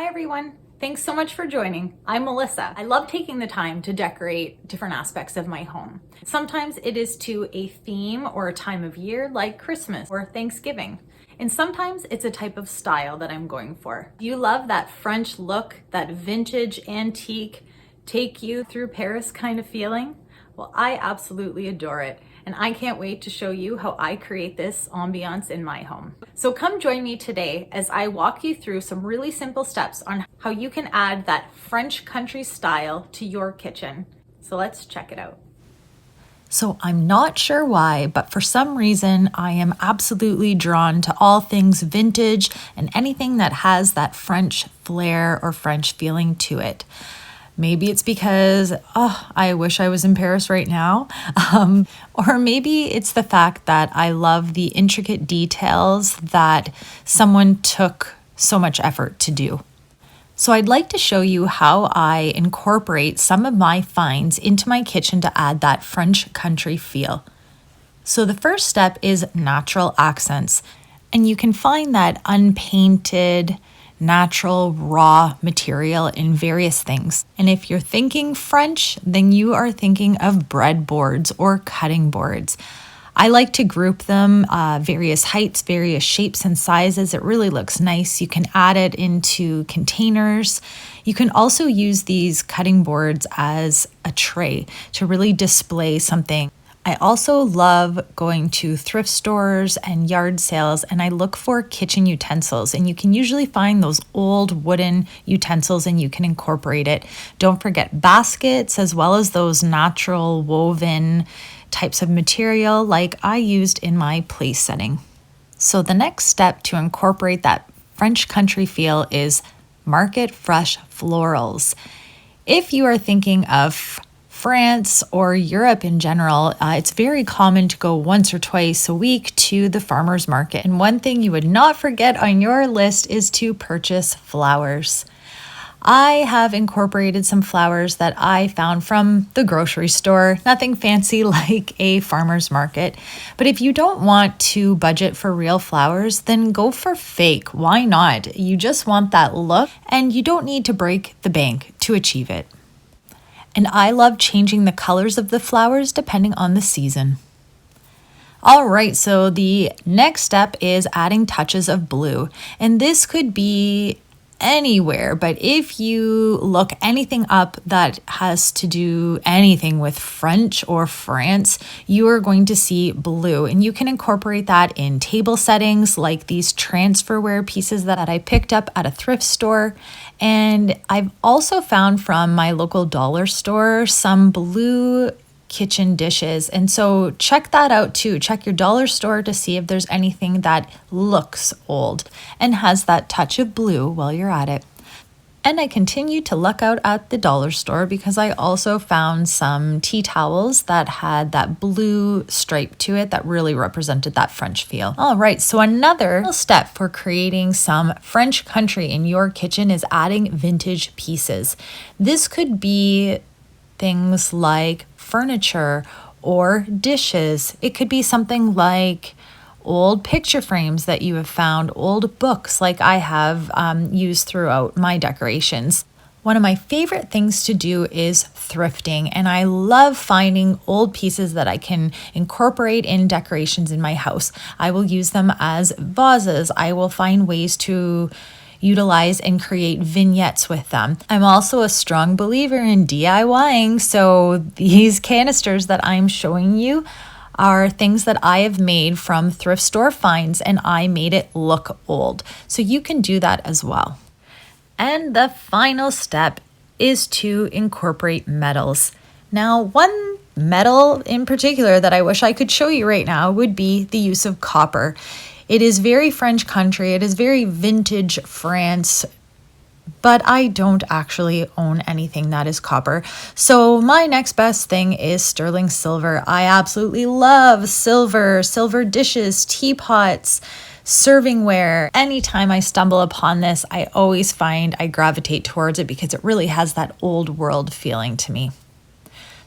Hi everyone. Thanks so much for joining. I'm Melissa. I love taking the time to decorate different aspects of my home. Sometimes it is to a theme or a time of year like Christmas or Thanksgiving. And sometimes it's a type of style that I'm going for. Do you love that French look, that vintage antique, take you through Paris kind of feeling? Well, I absolutely adore it. And I can't wait to show you how I create this ambiance in my home. So come join me today as I walk you through some really simple steps on how you can add that French country style to your kitchen. So let's check it out. So I'm not sure why, but for some reason I am absolutely drawn to all things vintage and anything that has that French flair or French feeling to it. Maybe it's because, I wish I was in Paris right now. Or maybe it's the fact that I love the intricate details that someone took so much effort to do. So I'd like to show you how I incorporate some of my finds into my kitchen to add that French country feel. So the first step is natural accents. And you can find that unpainted, natural, raw material in various things. And if you're thinking French, then you are thinking of breadboards or cutting boards. I like to group them, various heights, various shapes and sizes. It really looks nice. You can add it into containers. You can also use these cutting boards as a tray to really display something. I also love going to thrift stores and yard sales, and I look for kitchen utensils, and you can usually find those old wooden utensils and you can incorporate it. Don't forget baskets as well as those natural woven types of material like I used in my place setting. So the next step to incorporate that French country feel is market fresh florals. If you are thinking of France or Europe in general, it's very common to go once or twice a week to the farmer's market. And one thing you would not forget on your list is to purchase flowers. I have incorporated some flowers that I found from the grocery store, nothing fancy like a farmer's market. But if you don't want to budget for real flowers, then go for fake. Why not? You just want that look and you don't need to break the bank to achieve it. And I love changing the colors of the flowers depending on the season. All right, so the next step is adding touches of blue. And this could be anywhere, but if you look anything up that has to do anything with French or France, you are going to see blue, and you can incorporate that in table settings like these transferware pieces that I picked up at a thrift store. And I've also found from my local dollar store some blue kitchen dishes. And so check that out too. Check your dollar store to see if there's anything that looks old and has that touch of blue while you're at it. And I continue to look out at the dollar store because I also found some tea towels that had that blue stripe to it that really represented that French feel. All right, so another step for creating some French country in your kitchen is adding vintage pieces. This could be things like furniture or dishes. It could be something like old picture frames that you have found, old books like I have used throughout my decorations. One of my favorite things to do is thrifting, and I love finding old pieces that I can incorporate in decorations in my house. I will use them as vases. I will find ways to utilize and create vignettes with them. I'm also a strong believer in DIYing, so these canisters that I'm showing you are things that I have made from thrift store finds, and I made it look old. So you can do that as well. And the final step is to incorporate metals. Now, one metal in particular that I wish I could show you right now would be the use of copper. It is very French country. It is very vintage France, but I don't actually own anything that is copper. So my next best thing is sterling silver. I absolutely love silver dishes, teapots, servingware. Anytime I stumble upon this, I always find I gravitate towards it because it really has that old world feeling to me.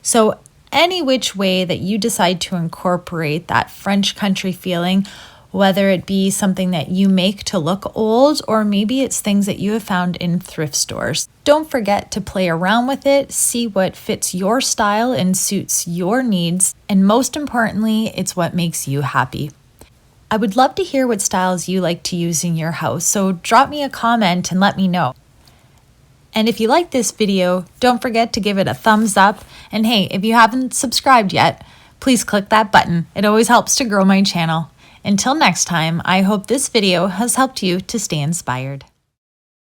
So any which way that you decide to incorporate that French country feeling, whether it be something that you make to look old, or maybe it's things that you have found in thrift stores. Don't forget to play around with it, see what fits your style and suits your needs, and most importantly, it's what makes you happy. I would love to hear what styles you like to use in your house, so drop me a comment and let me know. And if you like this video, don't forget to give it a thumbs up, and hey, if you haven't subscribed yet, please click that button. It always helps to grow my channel. Until next time, I hope this video has helped you to stay inspired.